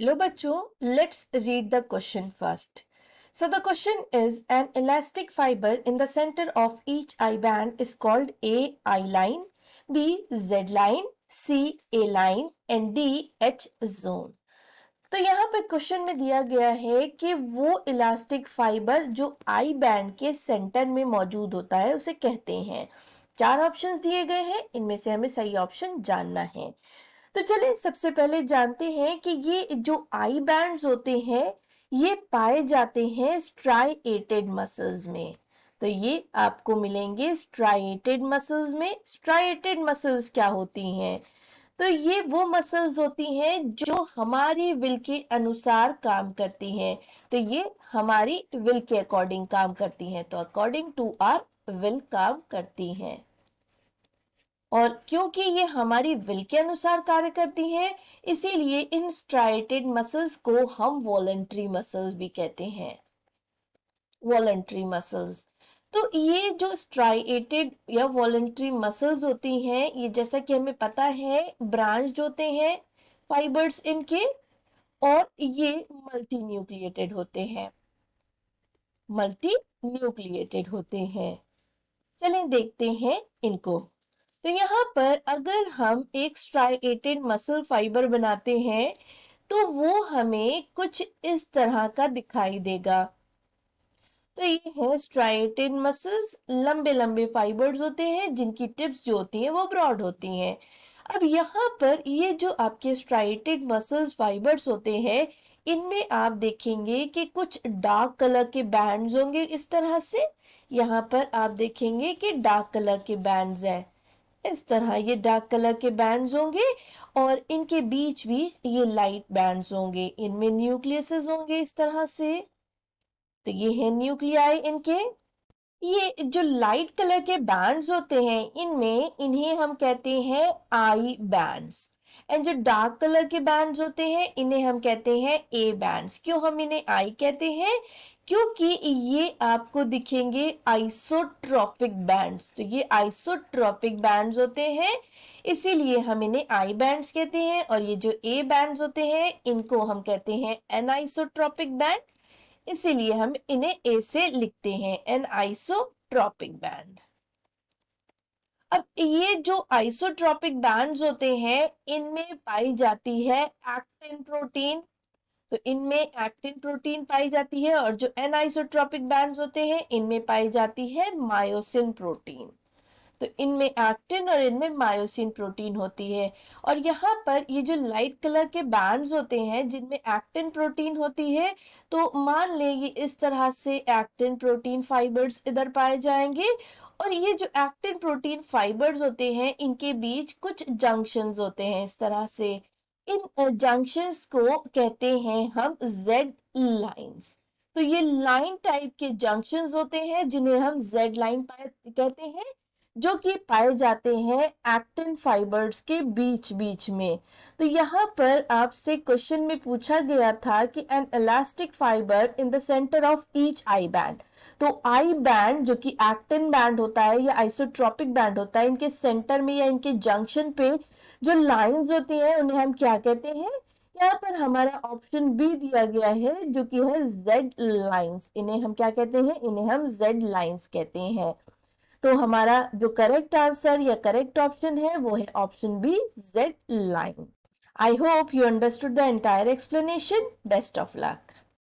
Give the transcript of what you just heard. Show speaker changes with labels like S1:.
S1: Hello bachcho, let's read the question first. So the question is, an elastic fiber in the center of each eye band is called A I line, B Z line, C A line and D H zone. तो यहाँ पे question में दिया गया है कि वो elastic fibre जो आई बैंड के सेंटर में मौजूद होता है उसे कहते हैं। चार ऑप्शंस दिए गए हैं, इनमें से हमें सही ऑप्शन जानना है। तो चलिए सबसे पहले जानते हैं कि ये जो आई बैंड्स होते हैं ये पाए जाते हैं स्ट्राइएटेड मसल्स में। तो ये आपको मिलेंगे स्ट्राइएटेड मसल्स में। स्ट्राइएटेड मसल्स क्या होती हैं? तो ये वो मसल्स होती हैं जो हमारी विल के अनुसार काम करती हैं। तो ये हमारी विल के अकॉर्डिंग काम करती हैं, तो अकॉर्डिंग टू आवर विल काम करती हैं। और क्योंकि ये हमारी विल के अनुसार कार्य करती हैं, इसीलिए इन स्ट्राइएटेड मसल्स को हम वॉलंटरी मसल्स भी कहते हैं। वॉलंटरी मसल्स, तो ये जो स्ट्राइएटेड या वॉलंटरी मसल्स होती हैं, ये जैसा कि हमें पता है ब्रांच होते हैं फाइबर्स इनके, और ये मल्टी न्यूक्लिएटेड होते हैं। मल्टी न्यूक्लिएटेड होते हैं। चलें देखते हैं इनको। तो यहाँ पर अगर हम एक स्ट्राइएटेड मसल फाइबर बनाते हैं तो वो हमें कुछ इस तरह का दिखाई देगा। तो ये है स्ट्राइएटेड मसल्स, लंबे लंबे फाइबर्स होते हैं जिनकी टिप्स जो होती हैं वो ब्रॉड होती हैं। अब यहाँ पर ये जो आपके स्ट्राइएटेड मसल्स फाइबर्स होते हैं, इनमें आप देखेंगे कि कुछ डार्क कलर के बैंड्स होंगे इस तरह से। यहाँ पर आप देखेंगे कि डार्क कलर के बैंड्स हैं, इस तरह ये डार्क कलर के बैंड्स होंगे और इनके बीच बीच ये लाइट बैंड्स होंगे। इनमें न्यूक्लियसेस होंगे इस तरह से। तो ये है न्यूक्लियाई इनके। ये जो लाइट कलर के बैंड्स होते हैं इन्हें हम कहते हैं आई बैंड्स, एंड जो डार्क कलर के बैंड्स होते हैं इन्हें हम कहते हैं ए बैंड्स। क्यों हम इन्हें आई कहते हैं? क्योंकि ये आपको दिखेंगे आइसोट्रॉपिक बैंड्स। तो ये आइसोट्रॉपिक बैंड्स होते हैं, इसीलिए हम इन्हें आई बैंड्स कहते हैं। और ये जो ए बैंड्स होते हैं इनको हम कहते हैं एनाइसोट्रॉपिक बैंड, इसीलिए हम इन्हें ए से लिखते हैं, एनाइसोट्रॉपिक बैंड। अब ये जो आइसोट्रॉपिक बैंड्स होते हैं इनमें पाई जाती है एक्टिन प्रोटीन। तो इनमें एक्टिन प्रोटीन पाई जाती है, और जो एनाइसोट्रॉपिक बैंड्स होते हैं इनमें पाई जाती है मायोसिन प्रोटीन। तो इनमें एक्टिन और इनमें मायोसिन प्रोटीन होती है। और यहाँ पर ये जो लाइट कलर के बैंड्स होते हैं जिनमें एक्टिन प्रोटीन होती है, तो मान लें ये इस तरह से एक्टिन प्रोटीन फाइबर्स इधर पाए जाएंगे। और ये जो एक्टिन प्रोटीन फाइबर्स होते हैं इनके बीच कुछ जंक्शंस होते हैं इस तरह से। इन जंक्शंस को कहते हैं हम जेड लाइंस। तो ये लाइन टाइप के जंक्शंस होते हैं जिन्हें हम जेड लाइन कहते हैं, जो कि पाए जाते हैं एक्टिन फाइबर्स के बीच बीच में। तो यहाँ पर आपसे क्वेश्चन में पूछा गया था कि N elastic fibre in the centre of each I band. तो आई बैंड जो कि एक्टिन बैंड होता है या आइसोट्रॉपिक बैंड होता है, इनके सेंटर में या इनके जंक्शन पे जो लाइंस होती हैं उन्हें हम क्या कहते हैं? यहाँ पर हमारा ऑप्शन बी दिया गया है जो कि है जेड लाइंस। इन्हें हम क्या कहते हैं? इन्हें हम जेड लाइंस कहते हैं। तो हमारा जो करेक्ट आंसर या करेक्ट ऑप्शन है वो है option B, Z line. I hope you understood the entire explanation. Best of luck.